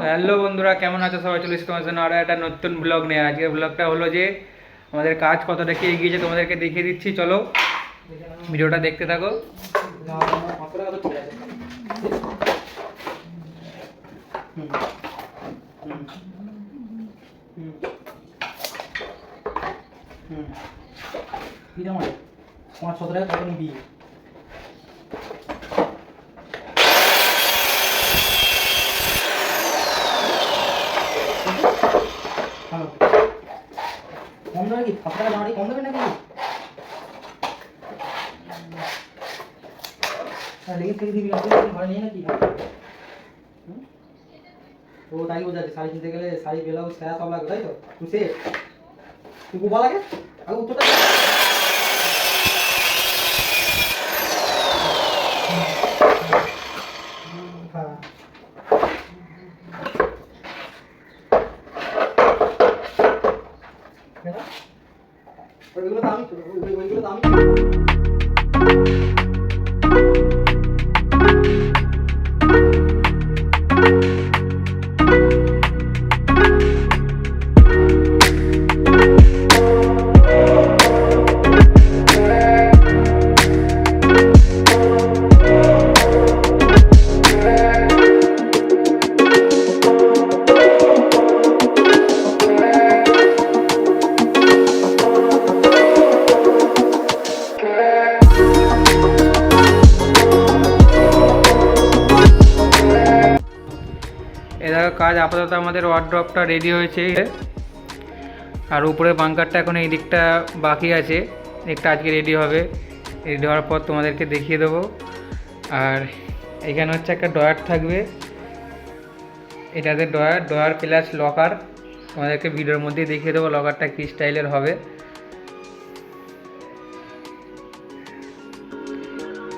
Hello বন্ধুরা, কেমন আছো সবাই? চলে এসেছি তোমার জন্য আরও একটা নতুন ব্লগ নিয়ে। আজকের ব্লগটা হলো যে আমাদের কাজ কতটা কি এগিয়েছে তোমাদেরকে দেখিয়ে দিচ্ছি। চলো ভিডিওটা দেখতে থাকো। কম দেবে কি? 5 টাকা দাঁড়িয়ে কম দেবে নাকি? লেগে থেকে দিবি ঘরে নিয়ে নাকি? ও তাই বোঝাচ্ছে শাড়ি কিনতে গেলে শাড়ি ব্লাউজ সায়া সব লাগবে, তাই তো? তুই সে তুই বল আগে আগে উত্তরটা ওইগুলো তো আমি ওইগুলো তো আমি এদিকে কাজ আপাতত আমাদের ওয়ার্ড্রপটা রেডি হয়েছে, আর উপরে বাঙ্কারটা এখন এই দিকটা বাকি আছে। দিকটা আজকে রেডি হবে। রেডি হওয়ার পর তোমাদেরকে দেখিয়ে দেবো। আর এখানে হচ্ছে একটা ড্রয়ার থাকবে, এটাতে ড্রয়ার প্লাস লকার। তোমাদেরকে ভিডিওর মধ্যেই দেখিয়ে দেবো লকারটা কী স্টাইলের হবে।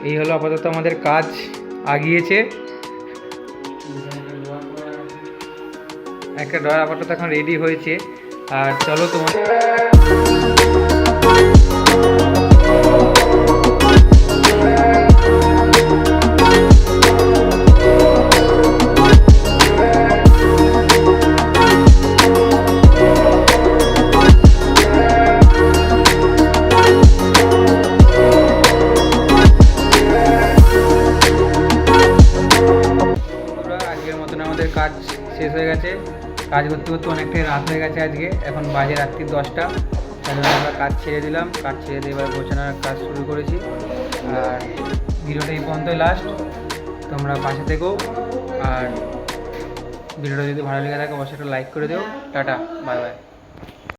এই হলো আপাতত আমাদের কাজ আগিয়েছে। একটা ড্রয়ার আপাতত এখন রেডি হয়েছে। আর চলো তোমাদের আজকের মতন আমাদের কাজ শেষ হয়ে গেছে। কাজ করতে করতে অনেকটাই রাত হয়ে গেছে আজকে। এখন বাজে রাত্রি 10টা। তাহলে আমরা কাজ ছেড়ে দিলাম। কাজ ছেড়ে দিয়ে এবার গোছানোর কাজ শুরু করেছি। আর ভিডিওটা এই পর্যন্তই লাস্ট। তোমরা পাশে থেকো। আর ভিডিওটা যদি ভালো লেগে থাকে অবশ্যই একটা লাইক করে দিও। Tata, bye bye.